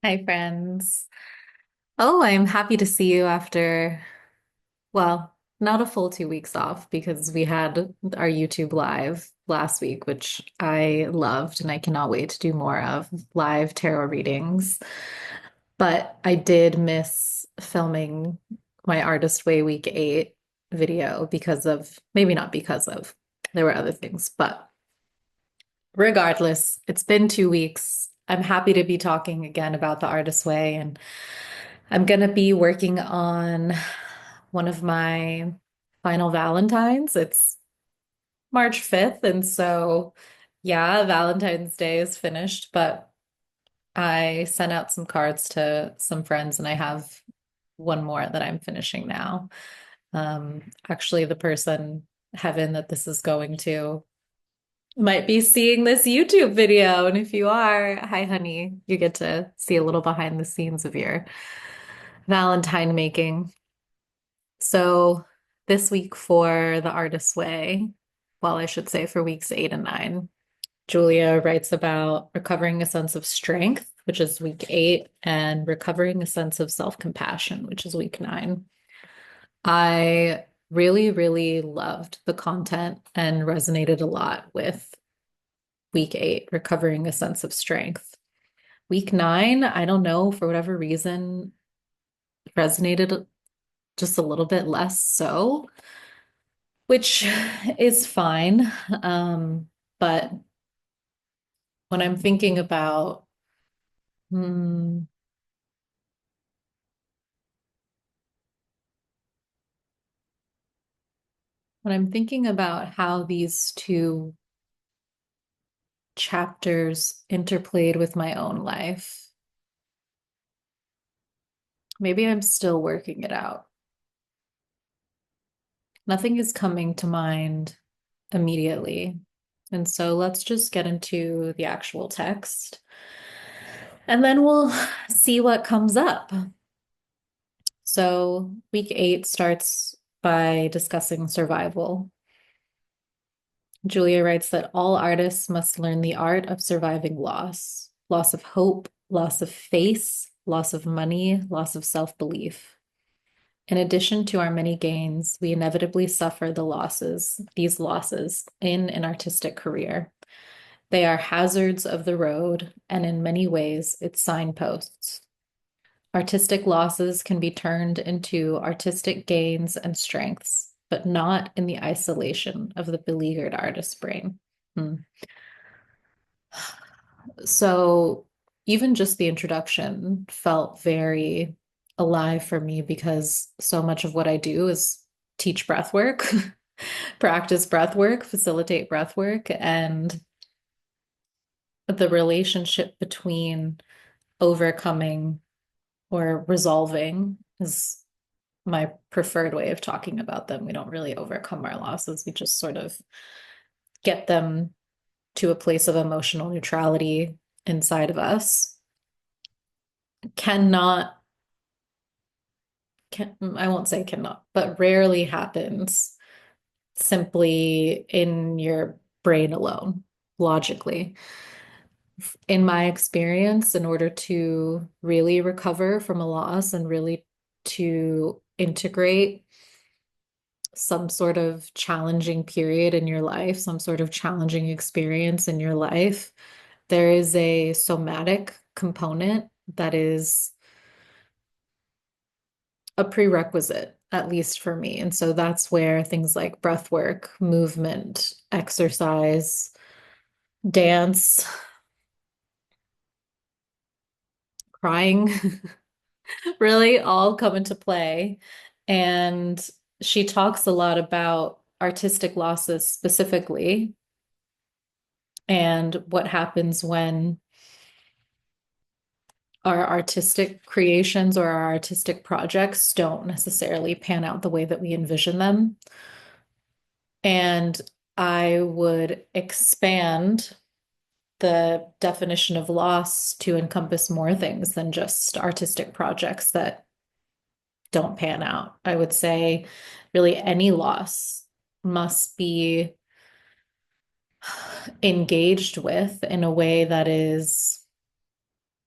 Hi, friends. Oh, I'm happy to see you after, well, not a full 2 weeks off because we had our YouTube live last week, which I loved, and I cannot wait to do more of live tarot readings. But I did miss filming my Artist Way Week 8 video because of, maybe not because of, there were other things, but regardless, it's been 2 weeks. I'm happy to be talking again about the Artist Way, and I'm gonna be working on one of my final Valentines. It's March 5th, and so yeah, Valentine's Day is finished, but I sent out some cards to some friends and I have one more that I'm finishing now. Actually, the person, Heaven, that this is going to might be seeing this YouTube video. And if you are, hi, honey, you get to see a little behind the scenes of your Valentine making. So this week for the Artist's Way, well, I should say for weeks 8 and 9, Julia writes about recovering a sense of strength, which is week 8, and recovering a sense of self-compassion, which is week 9. I really, really loved the content and resonated a lot with week 8, recovering a sense of strength. Week 9, I don't know, for whatever reason, resonated just a little bit less so, which is fine. But when I'm thinking about, hmm, when I'm thinking about how these two chapters interplayed with my own life, maybe I'm still working it out. Nothing is coming to mind immediately. And so let's just get into the actual text and then we'll see what comes up. So, week 8 starts by discussing survival. Julia writes that all artists must learn the art of surviving loss, loss of hope, loss of face, loss of money, loss of self-belief. In addition to our many gains, we inevitably suffer these losses in an artistic career. They are hazards of the road, and in many ways, it's signposts. Artistic losses can be turned into artistic gains and strengths, but not in the isolation of the beleaguered artist's brain. Hmm. So even just the introduction felt very alive for me because so much of what I do is teach breath work, practice breath work, facilitate breath work, and the relationship between overcoming or resolving is my preferred way of talking about them. We don't really overcome our losses. We just sort of get them to a place of emotional neutrality inside of us. Cannot, I won't say cannot, but rarely happens simply in your brain alone, logically. In my experience, in order to really recover from a loss and really to integrate some sort of challenging period in your life, some sort of challenging experience in your life, there is a somatic component that is a prerequisite, at least for me. And so that's where things like breath work, movement, exercise, dance, crying really all come into play. And she talks a lot about artistic losses specifically and what happens when our artistic creations or our artistic projects don't necessarily pan out the way that we envision them. And I would expand the definition of loss to encompass more things than just artistic projects that don't pan out. I would say really any loss must be engaged with in a way that is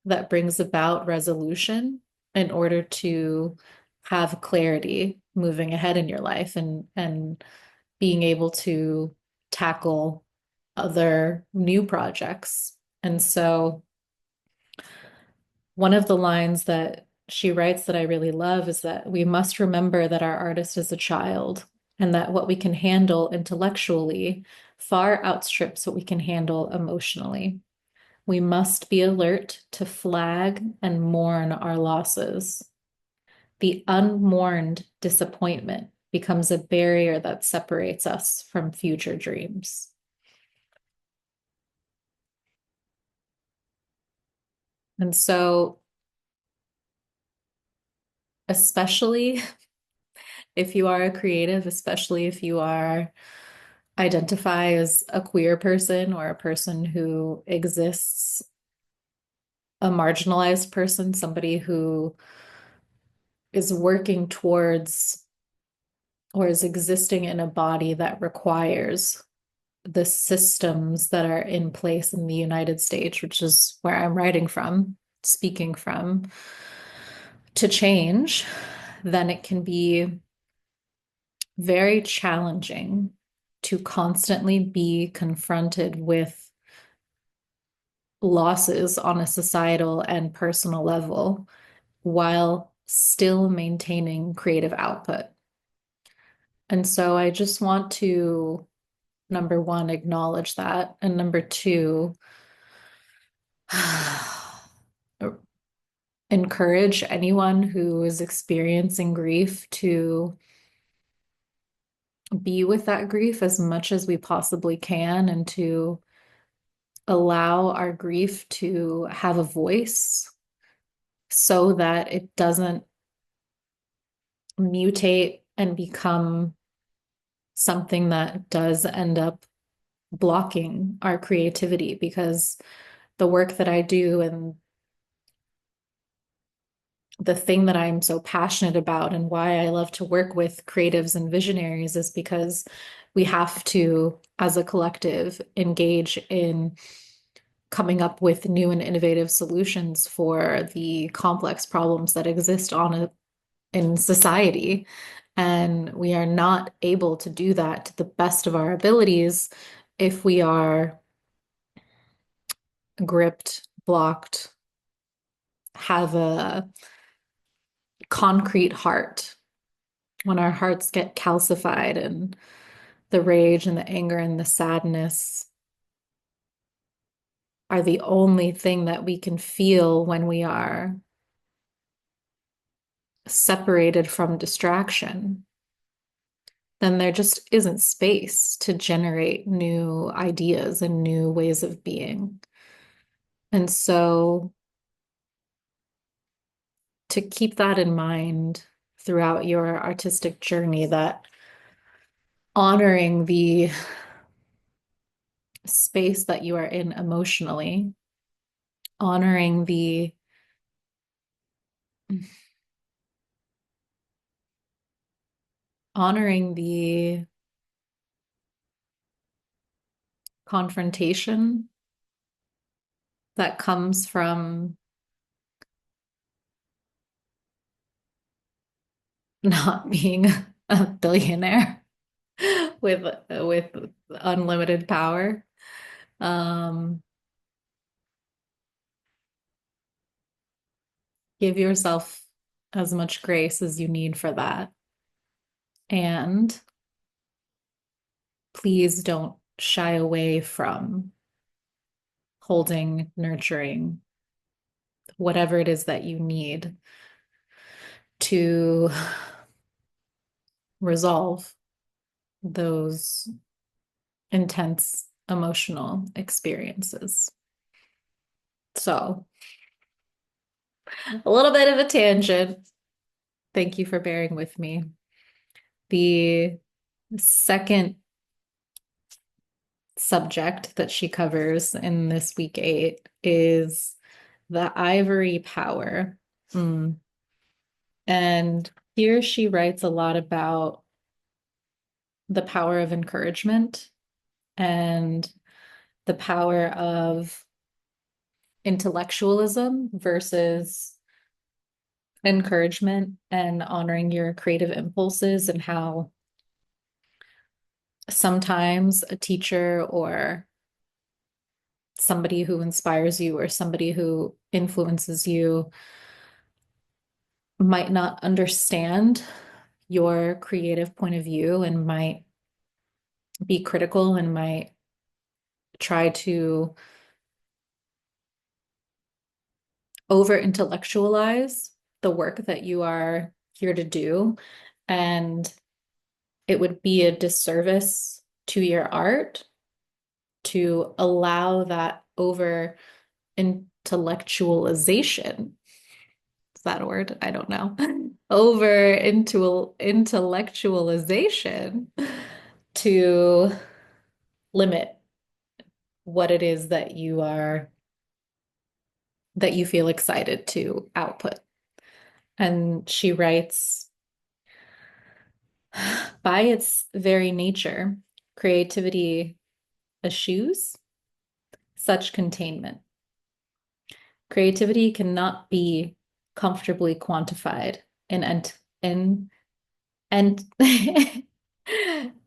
that brings about resolution in order to have clarity moving ahead in your life and being able to tackle other new projects. And so one of the lines that she writes that I really love is that we must remember that our artist is a child and that what we can handle intellectually far outstrips what we can handle emotionally. We must be alert to flag and mourn our losses. The unmourned disappointment becomes a barrier that separates us from future dreams. And so, especially if you are a creative, especially if you are identify as a queer person or a person who exists, a marginalized person, somebody who is working towards or is existing in a body that requires the systems that are in place in the United States, which is where I'm writing from, speaking from, to change, then it can be very challenging to constantly be confronted with losses on a societal and personal level while still maintaining creative output. And so I just want to, number one, acknowledge that. And number two, encourage anyone who is experiencing grief to be with that grief as much as we possibly can and to allow our grief to have a voice so that it doesn't mutate and become something that does end up blocking our creativity because the work that I do and the thing that I'm so passionate about and why I love to work with creatives and visionaries is because we have to, as a collective, engage in coming up with new and innovative solutions for the complex problems that exist in society. And we are not able to do that to the best of our abilities if we are gripped, blocked, have a concrete heart. When our hearts get calcified and the rage and the anger and the sadness are the only thing that we can feel when we are separated from distraction, then there just isn't space to generate new ideas and new ways of being. And so to keep that in mind throughout your artistic journey, that honoring the space that you are in emotionally, honoring the confrontation that comes from not being a billionaire with unlimited power. Um, give yourself as much grace as you need for that. And please don't shy away from holding, nurturing, whatever it is that you need to resolve those intense emotional experiences. So, a little bit of a tangent. Thank you for bearing with me. The second subject that she covers in this week 8 is the ivory power. Mm. And here she writes a lot about the power of encouragement and the power of intellectualism versus encouragement and honoring your creative impulses, and how sometimes a teacher or somebody who inspires you or somebody who influences you might not understand your creative point of view and might be critical and might try to over intellectualize the work that you are here to do. And it would be a disservice to your art to allow that over intellectualization. Is that a word? I don't know. Over into intellectualization to limit what it is that you feel excited to output. And she writes, by its very nature, creativity eschews such containment. Creativity cannot be comfortably quantified in and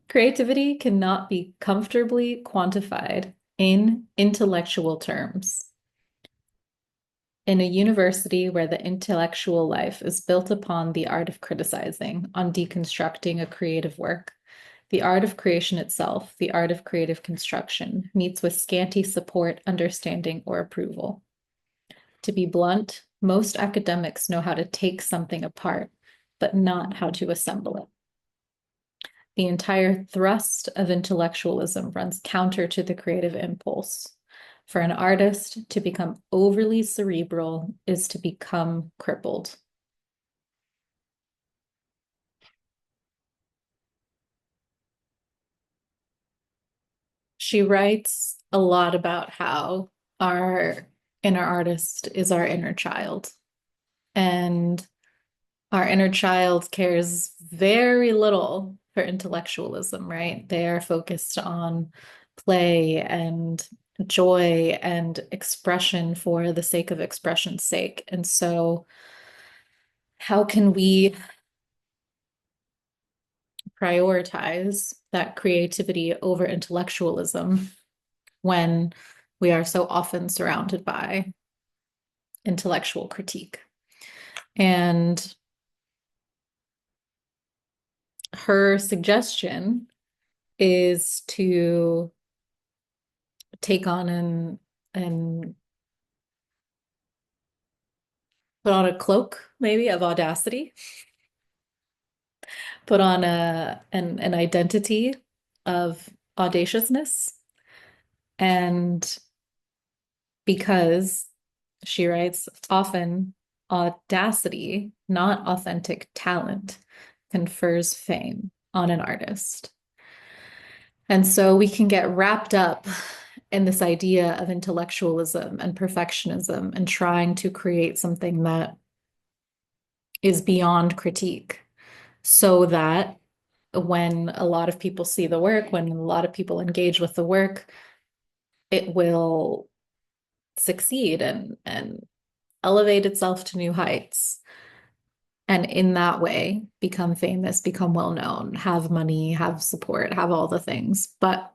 creativity cannot be comfortably quantified in intellectual terms. In a university where the intellectual life is built upon the art of criticizing, on deconstructing a creative work, the art of creation itself, the art of creative construction, meets with scanty support, understanding, or approval. To be blunt, most academics know how to take something apart, but not how to assemble it. The entire thrust of intellectualism runs counter to the creative impulse. For an artist, to become overly cerebral is to become crippled. She writes a lot about how our inner artist is our inner child. And our inner child cares very little for intellectualism, right? They are focused on play and joy and expression for the sake of expression's sake. And so, how can we prioritize that creativity over intellectualism when we are so often surrounded by intellectual critique? And her suggestion is to take on and put on a cloak maybe of audacity, put on an identity of audaciousness. And because she writes, often audacity, not authentic talent, confers fame on an artist. And so we can get wrapped up in this idea of intellectualism and perfectionism and trying to create something that is beyond critique, so that when a lot of people see the work, when a lot of people engage with the work, it will succeed and elevate itself to new heights. And in that way, become famous, become well known, have money, have support, have all the things. But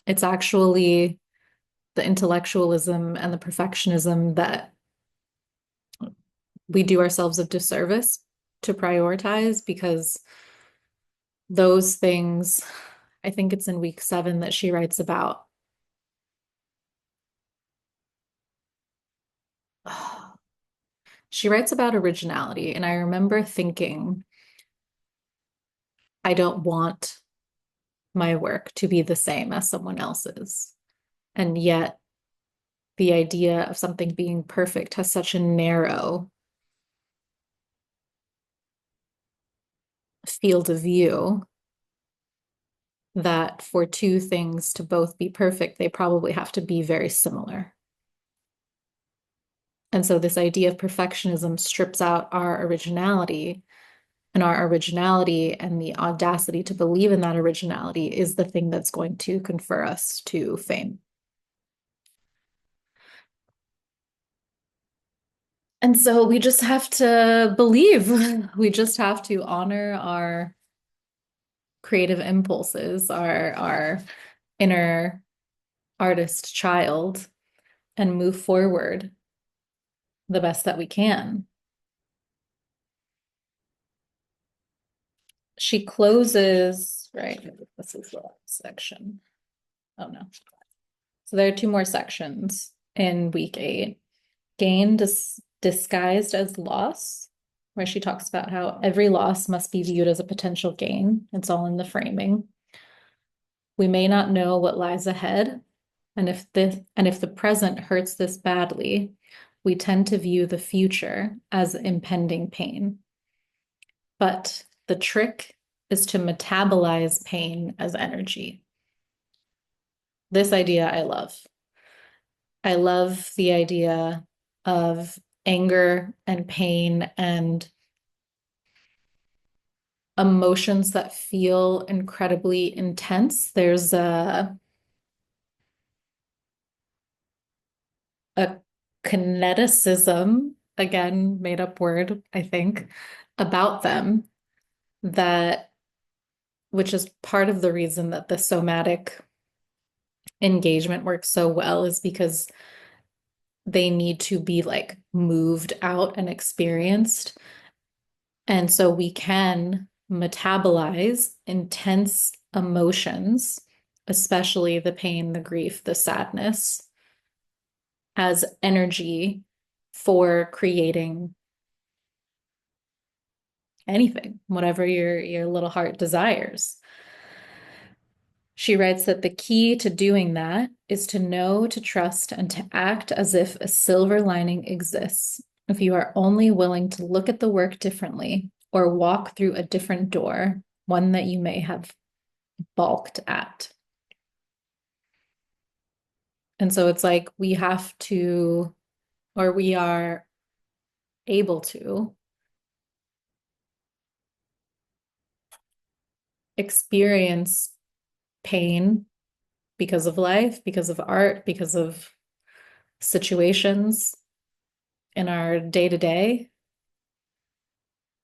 it's actually the intellectualism and the perfectionism that we do ourselves a disservice to prioritize, because those things, I think it's in week 7 that she writes about. She writes about originality, and I remember thinking, I don't want my work to be the same as someone else's. And yet, the idea of something being perfect has such a narrow field of view that for two things to both be perfect, they probably have to be very similar. And so, this idea of perfectionism strips out our originality, and our originality and the audacity to believe in that originality is the thing that's going to confer us to fame. And so we just have to believe. We just have to honor our creative impulses, our inner artist child, and move forward the best that we can. She closes, right? This is the last section. Oh no. So there are two more sections in week 8. Gain disguised as loss, where she talks about how every loss must be viewed as a potential gain. It's all in the framing. We may not know what lies ahead, and if the present hurts this badly, we tend to view the future as impending pain. But the trick is to metabolize pain as energy. This idea I love. I love the idea of anger and pain and emotions that feel incredibly intense. There's a kineticism, again, made up word, I think, about them that, which is part of the reason that the somatic engagement works so well, is because they need to be like moved out and experienced. And so we can metabolize intense emotions, especially the pain, the grief, the sadness, as energy for creating anything, whatever your little heart desires. She writes that the key to doing that is to know, to trust, and to act as if a silver lining exists. If you are only willing to look at the work differently or walk through a different door, one that you may have balked at. And so it's like we have to, or we are able to experience pain because of life, because of art, because of situations in our day to day,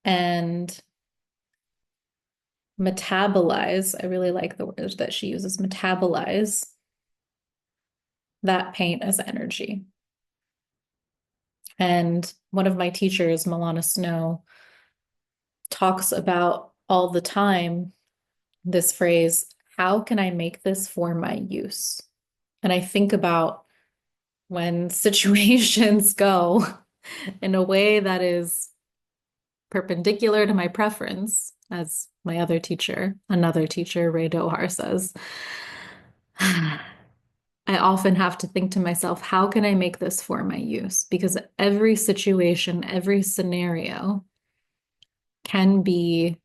and metabolize. I really like the word that she uses, metabolize that pain as energy. And one of my teachers, Milana Snow, talks about all the time this phrase, how can I make this for my use? And I think about when situations go in a way that is perpendicular to my preference, as my other teacher, another teacher, Ray Dohar, says, I often have to think to myself, how can I make this for my use? Because every situation, every scenario can be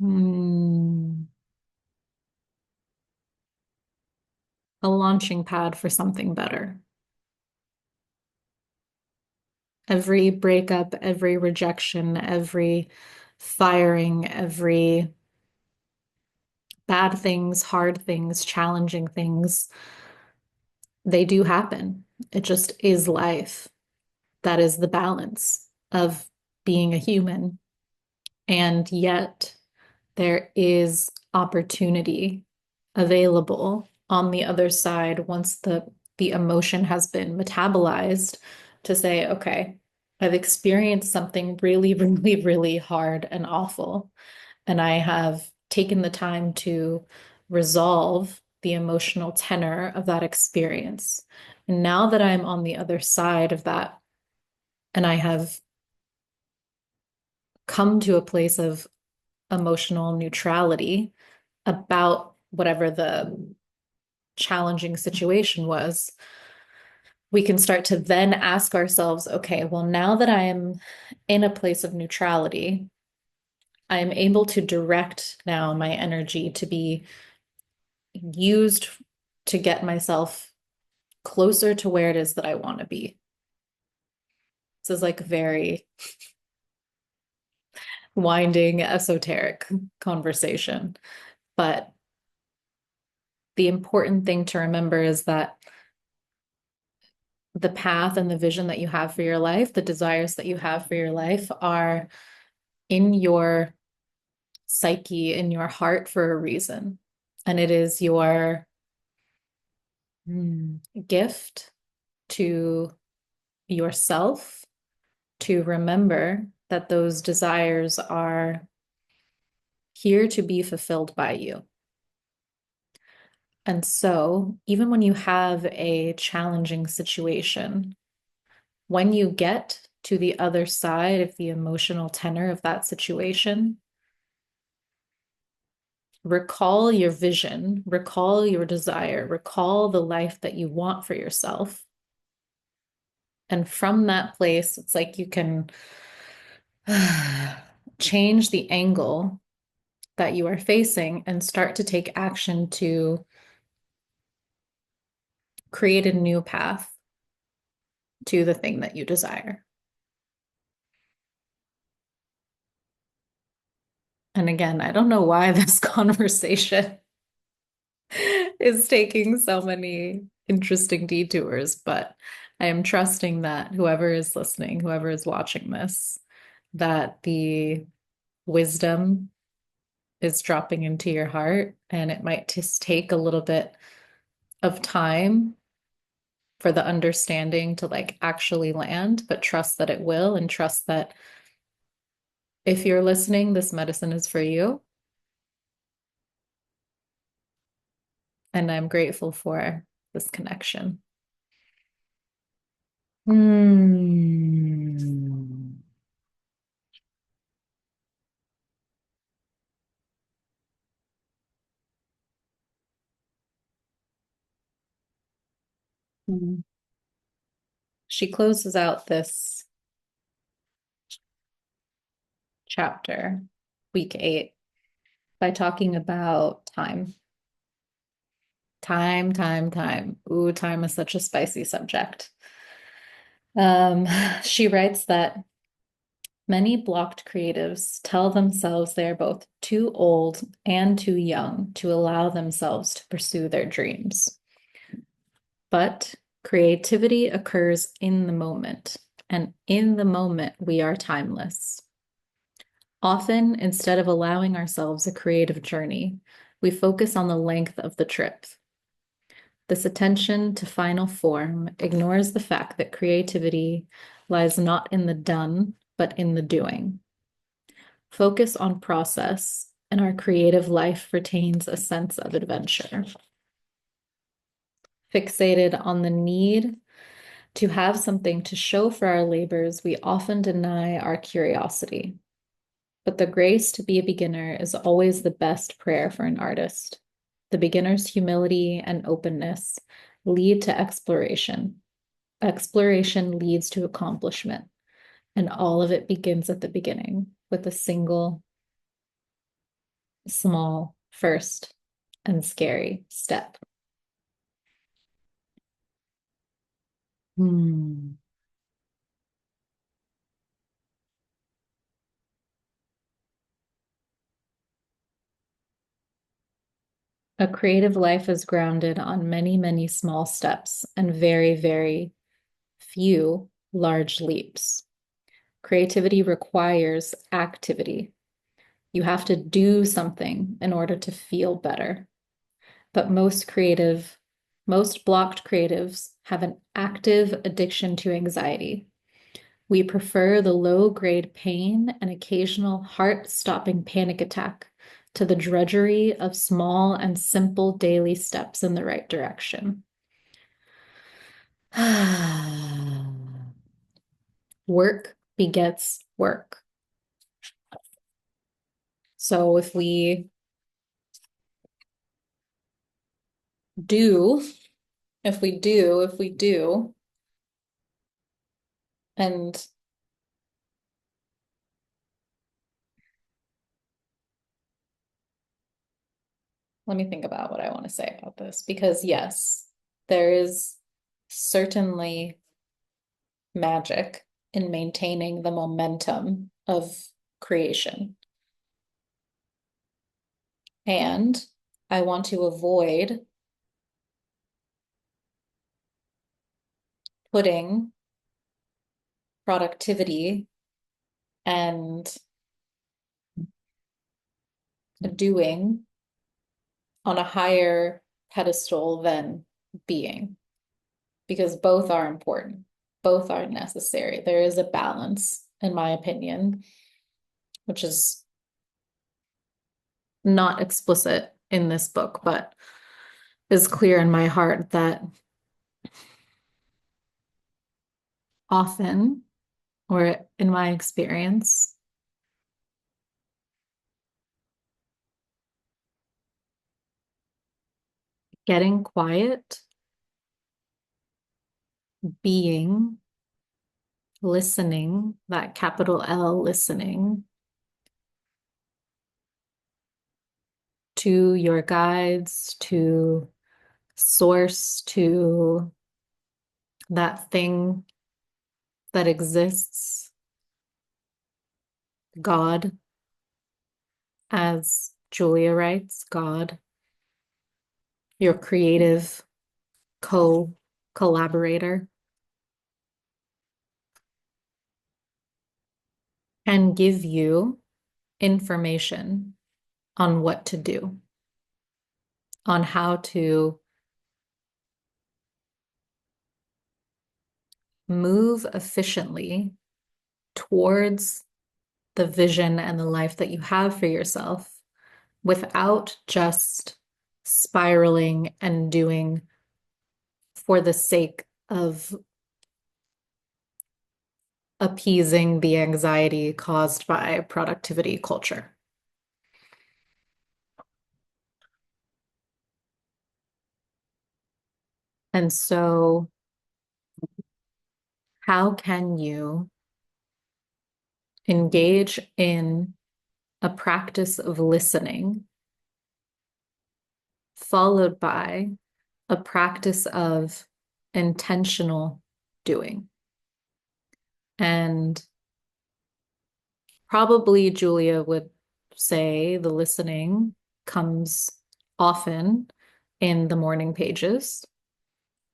mm, a launching pad for something better. Every breakup, every rejection, every firing, every bad things, hard things, challenging things, they do happen. It just is life. That is the balance of being a human. And yet, there is opportunity available on the other side once the emotion has been metabolized to say, okay, I've experienced something really, really, really hard and awful, and I have taken the time to resolve the emotional tenor of that experience. And now that I'm on the other side of that, and I have come to a place of emotional neutrality about whatever the challenging situation was, we can start to then ask ourselves, okay, well, now that I am in a place of neutrality, I am able to direct now my energy to be used to get myself closer to where it is that I want to be. This is like a very winding, esoteric conversation. But the important thing to remember is that the path and the vision that you have for your life, the desires that you have for your life are in your psyche, in your heart for a reason. And it is your gift to yourself to remember that those desires are here to be fulfilled by you. And so, even when you have a challenging situation, when you get to the other side of the emotional tenor of that situation, recall your vision, recall your desire, recall the life that you want for yourself. And from that place, it's like you can change the angle that you are facing and start to take action to create a new path to the thing that you desire. And again, I don't know why this conversation is taking so many interesting detours, but I am trusting that whoever is listening, whoever is watching this, that the wisdom is dropping into your heart, and it might just take a little bit of time for the understanding to like actually land, but trust that it will, and trust that if you're listening, this medicine is for you. And I'm grateful for this connection. Hmm. She closes out this chapter, week 8, by talking about time. Time, time, time. Ooh, time is such a spicy subject. Um, she writes that many blocked creatives tell themselves they are both too old and too young to allow themselves to pursue their dreams. But creativity occurs in the moment, and in the moment, we are timeless. Often, instead of allowing ourselves a creative journey, we focus on the length of the trip. This attention to final form ignores the fact that creativity lies not in the done, but in the doing. Focus on process, and our creative life retains a sense of adventure. Fixated on the need to have something to show for our labors, we often deny our curiosity. But the grace to be a beginner is always the best prayer for an artist. The beginner's humility and openness lead to exploration. Exploration leads to accomplishment, and all of it begins at the beginning with a single, small, first, and scary step. Hmm. A creative life is grounded on many, many small steps and very, very few large leaps. Creativity requires activity. You have to do something in order to feel better. But most blocked creatives have an active addiction to anxiety. We prefer the low-grade pain and occasional heart-stopping panic attack to the drudgery of small and simple daily steps in the right direction. Work begets work. So do, if we do, and let me think about what I want to say about this, because yes, there is certainly magic in maintaining the momentum of creation. And I want to avoid putting productivity and doing on a higher pedestal than being, because both are important, both are necessary. There is a balance, in my opinion, which is not explicit in this book, but is clear in my heart that often, or in my experience, getting quiet, being, listening, that capital L listening to your guides, to source, to that thing that exists, God, as Julia writes, God, your creative co-collaborator, and give you information on what to do, on how to move efficiently towards the vision and the life that you have for yourself without just spiraling and doing for the sake of appeasing the anxiety caused by productivity culture. And so, how can you engage in a practice of listening, followed by a practice of intentional doing? And probably Julia would say the listening comes often in the morning pages.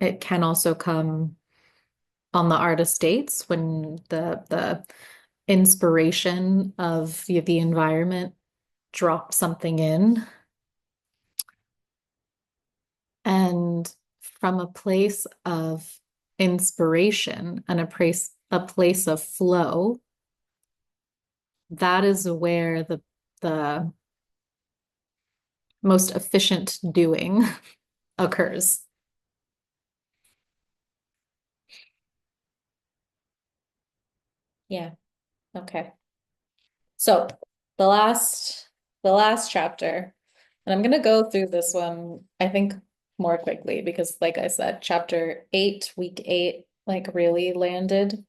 It can also come on the artist dates when the inspiration of the environment dropped something in. And from a place of inspiration and a place of flow, that is where the most efficient doing occurs. Yeah. Okay. So the last the last chapter, and I'm gonna go through this one, I think, more quickly because like I said, chapter 8, week 8, like really landed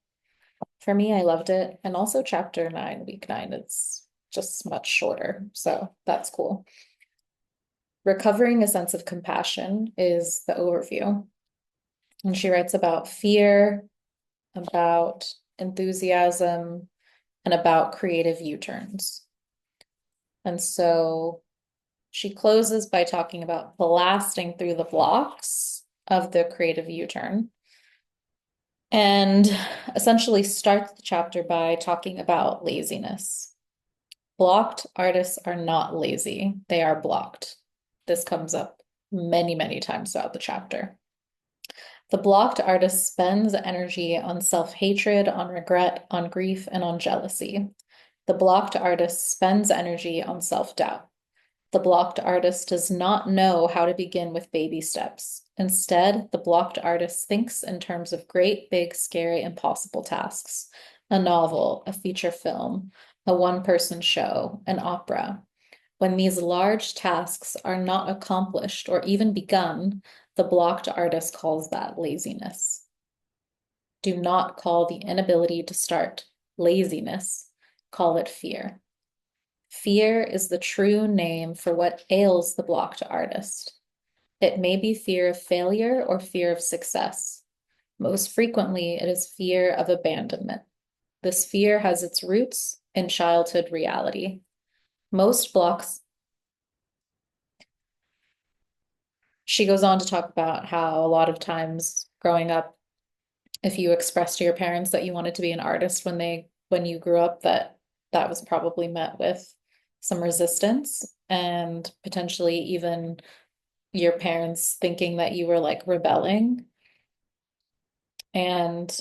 for me. I loved it. And also chapter 9, week 9, it's just much shorter. So that's cool. Recovering a sense of compassion is the overview. And she writes about fear, about enthusiasm, and about creative U-turns. And so she closes by talking about blasting through the blocks of the creative U-turn and essentially starts the chapter by talking about laziness. Blocked artists are not lazy, they are blocked. This comes up many, many times throughout the chapter. The blocked artist spends energy on self-hatred, on regret, on grief, and on jealousy. The blocked artist spends energy on self-doubt. The blocked artist does not know how to begin with baby steps. Instead, the blocked artist thinks in terms of great, big, scary, impossible tasks. A novel, a feature film, a one-person show, an opera. When these large tasks are not accomplished or even begun, the blocked artist calls that laziness. Do not call the inability to start laziness, call it fear. Fear is the true name for what ails the blocked artist. It may be fear of failure or fear of success. Most frequently, it is fear of abandonment. This fear has its roots in childhood reality. Most blocks, she goes on to talk about how a lot of times growing up, if you expressed to your parents that you wanted to be an artist when you grew up, that was probably met with some resistance and potentially even your parents thinking that you were like rebelling. And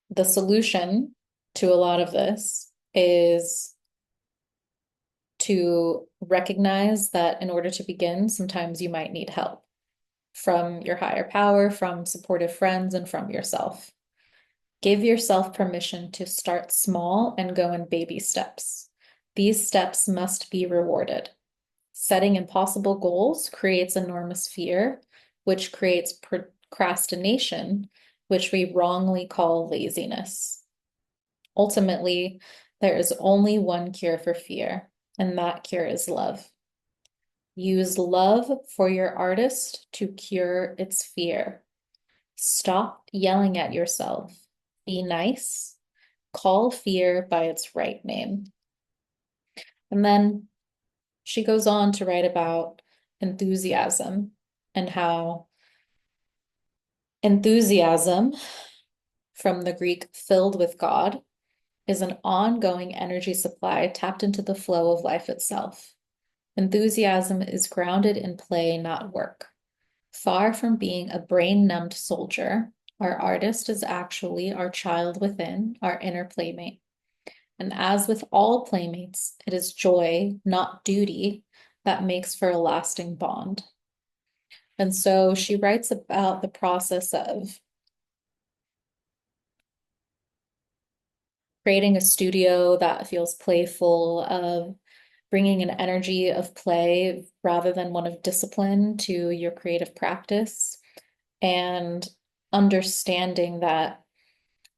the solution to a lot of this is to recognize that in order to begin, sometimes you might need help from your higher power, from supportive friends, and from yourself. Give yourself permission to start small and go in baby steps. These steps must be rewarded. Setting impossible goals creates enormous fear, which creates procrastination, which we wrongly call laziness. Ultimately, there is only one cure for fear, and that cure is love. Use love for your artist to cure its fear. Stop yelling at yourself. Be nice. Call fear by its right name. And then she goes on to write about enthusiasm and how enthusiasm, from the Greek filled with God, is an ongoing energy supply tapped into the flow of life itself. Enthusiasm is grounded in play, not work. Far from being a brain-numbed soldier, our artist is actually our child within, our inner playmate. And as with all playmates, it is joy, not duty, that makes for a lasting bond. And so she writes about the process of creating a studio that feels playful, of bringing an energy of play rather than one of discipline to your creative practice, and understanding that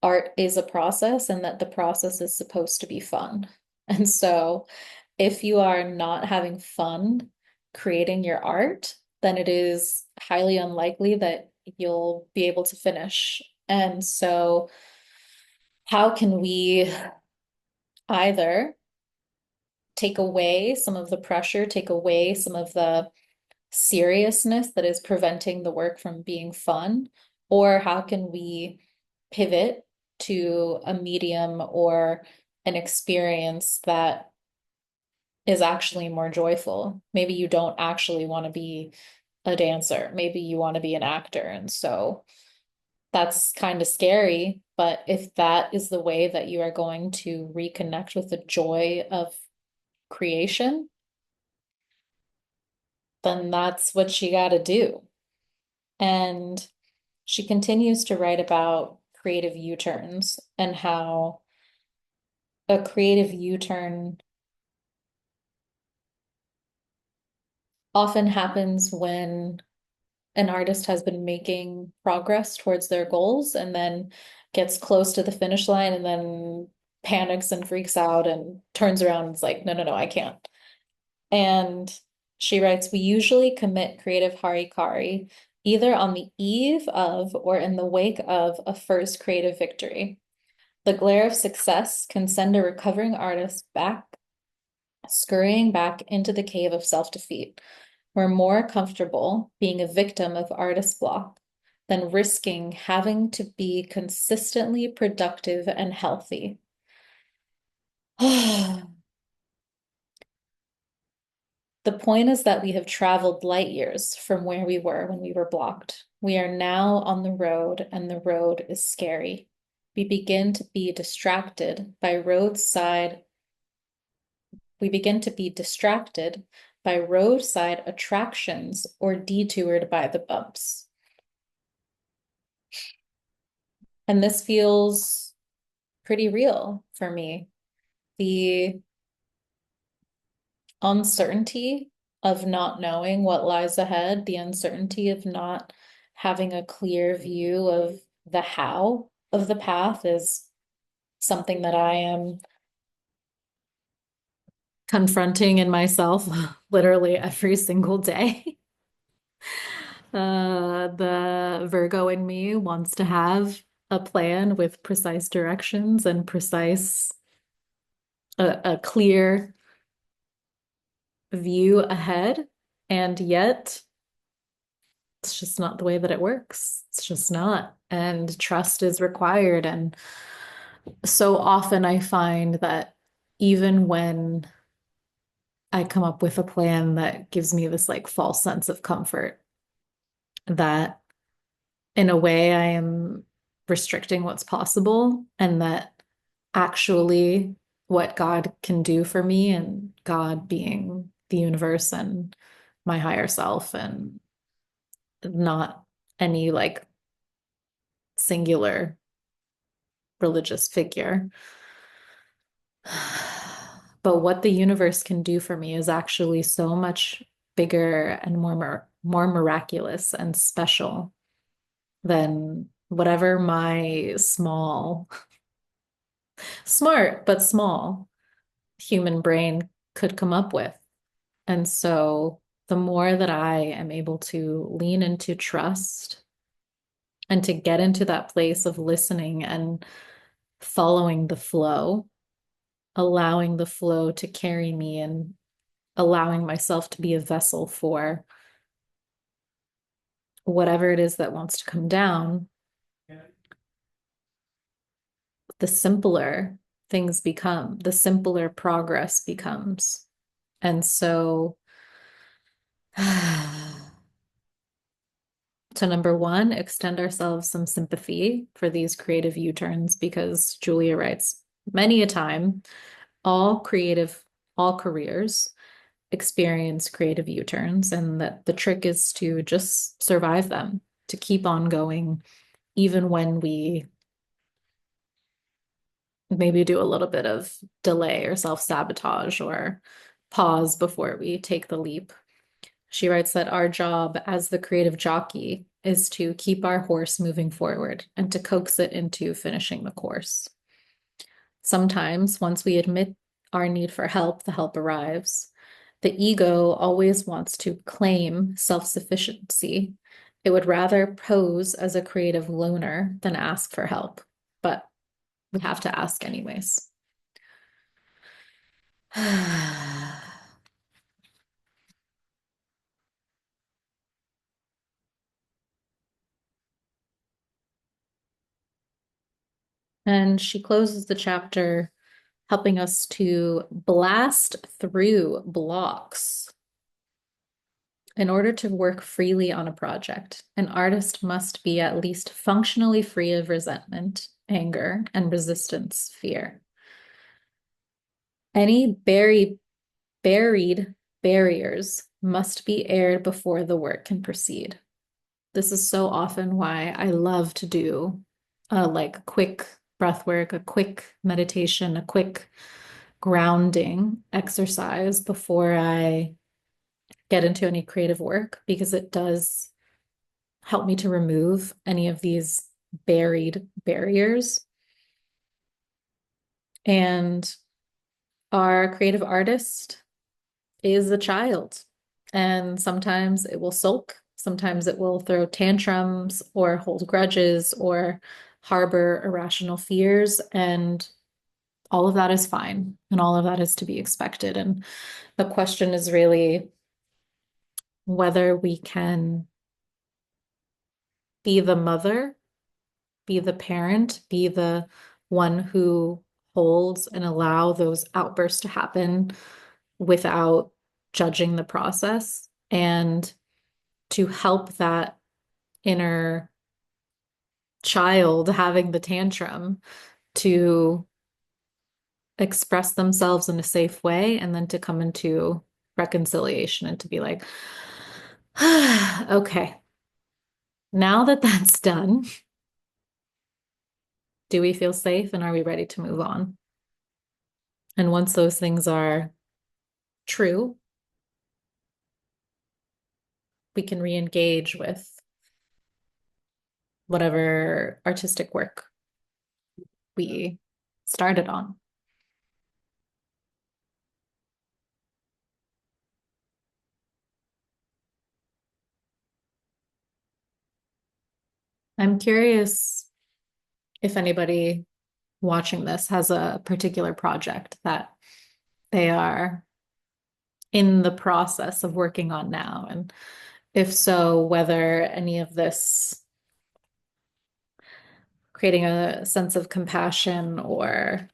art is a process and that the process is supposed to be fun. And so if you are not having fun creating your art, then it is highly unlikely that you'll be able to finish. And so, how can we either take away some of the pressure, take away some of the seriousness that is preventing the work from being fun, or how can we pivot to a medium or an experience that is actually more joyful? Maybe you don't actually want to be a dancer. Maybe you want to be an actor. And so that's kind of scary. But if that is the way that you are going to reconnect with the joy of creation, then that's what you got to do. And she continues to write about creative U-turns and how a creative U-turn often happens when an artist has been making progress towards their goals and then gets close to the finish line and then panics and freaks out and turns around and is like, no, no, no, I can't. And she writes, we usually commit creative harikari either on the eve of or in the wake of a first creative victory. The glare of success can send a recovering artist back, scurrying back into the cave of self-defeat. We're more comfortable being a victim of artist block than risking having to be consistently productive and healthy. The point is that we have traveled light years from where we were when we were blocked. We are now on the road, and the road is scary. We begin to be distracted by roadside We begin to be distracted by roadside attractions or detoured by the bumps. And this feels pretty real for me. The uncertainty of not knowing what lies ahead, the uncertainty of not having a clear view of the how of the path is something that I am confronting in myself literally every single day. The Virgo in me wants to have a plan with precise directions and a clear view ahead. And yet, It's just not the way that it works. It's just not. And trust is required. And so often I find that even when I come up with a plan that gives me this like false sense of comfort, that in a way I am restricting what's possible, and that actually what God can do for me, and God being the universe and my higher self, and not any like singular religious figure. But what the universe can do for me is actually so much bigger and more miraculous and special than whatever my small, smart but small human brain could come up with. And so the more that I am able to lean into trust and to get into that place of listening and following the flow, allowing the flow to carry me and allowing myself to be a vessel for whatever it is that wants to come down, the simpler things become, the simpler progress becomes. And so, to number one, extend ourselves some sympathy for these creative U-turns, because Julia writes, many a time, all creative, all careers experience creative U-turns, and that the trick is to just survive them, to keep on going, even when we maybe do a little bit of delay or self-sabotage or pause before we take the leap. She writes that our job as the creative jockey is to keep our horse moving forward and to coax it into finishing the course. Sometimes, once we admit our need for help, the help arrives. The ego always wants to claim self-sufficiency. It would rather pose as a creative loner than ask for help, but we have to ask anyways. And she closes the chapter helping us to blast through blocks. In order to work freely on a project, an artist must be at least functionally free of resentment, anger, and resistance, fear. Any buried barriers must be aired before the work can proceed. This is so often why I love to do a like quick breath work, a quick meditation, a quick grounding exercise before I get into any creative work, because it does help me to remove any of these buried barriers. And our creative artist is a child, and sometimes it will sulk, sometimes it will throw tantrums or hold grudges or harbor irrational fears, and all of that is fine, and all of that is to be expected. And the question is really whether we can be the mother, be the parent, be the one who holds and allow those outbursts to happen without judging the process, and to help that inner child having the tantrum to express themselves in a safe way, and then to come into reconciliation and to be like, okay, now that that's done, do we feel safe and are we ready to move on? And once those things are true, we can re-engage with whatever artistic work we started on. I'm curious if anybody watching this has a particular project that they are in the process of working on now, and if so, whether any of this creating a sense of compassion or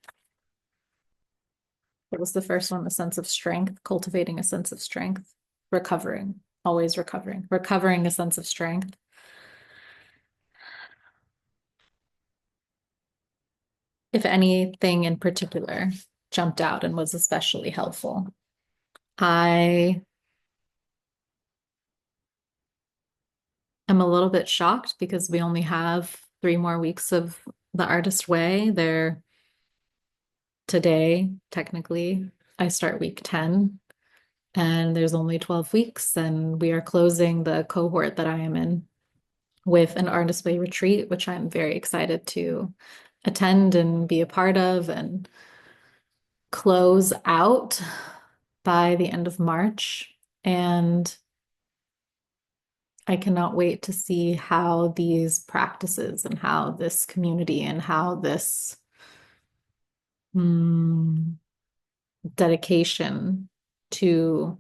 what was the first one? A sense of strength, cultivating a sense of strength, recovering, always recovering, recovering a sense of strength. If anything in particular jumped out and was especially helpful. I am a little bit shocked because we only have 3 more weeks of the artist way. There today, technically, I start week 10 and there's only 12 weeks, and we are closing the cohort that I am in with an artist way retreat, which I'm very excited to attend and be a part of and close out by the end of March. And I cannot wait to see how these practices and how this community and how this mm, dedication to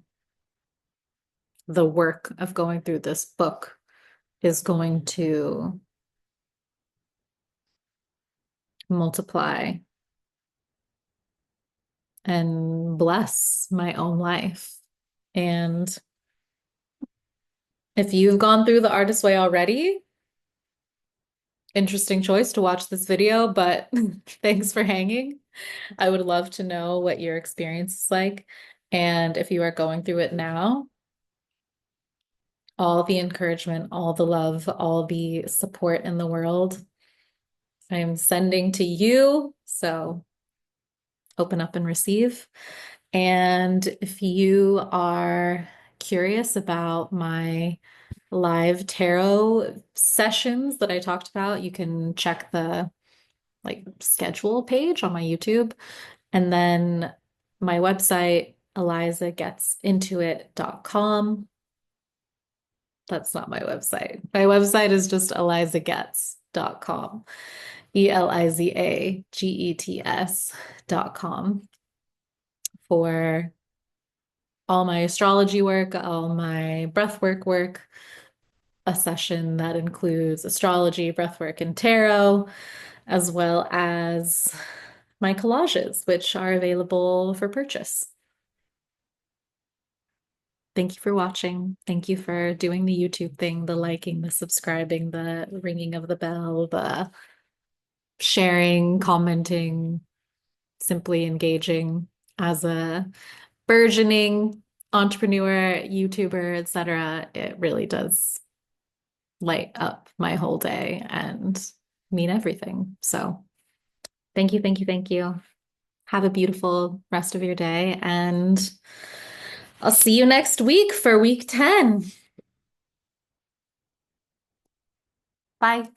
the work of going through this book is going to multiply and bless my own life. And if you've gone through the artist way already, interesting choice to watch this video, but thanks for hanging. I would love to know what your experience is like. And if you are going through it now, all the encouragement, all the love, all the support in the world, I am sending to you. So open up and receive. And if you are curious about my live tarot sessions that I talked about, you can check the schedule page on my YouTube. And then my website, elizagetsintoit.com. That's not my website. My website is just elizagets.com. ELIZAGETS.com for all my astrology work, all my breathwork work, a session that includes astrology, breathwork, and tarot, as well as my collages, which are available for purchase. Thank you for watching. Thank you for doing the YouTube thing, the liking, the subscribing, the ringing of the bell, the sharing, commenting, simply engaging as a burgeoning entrepreneur, YouTuber, etc. It really does light up my whole day and mean everything. So thank you, thank you, thank you. Have a beautiful rest of your day, and I'll see you next week for week 10. Bye.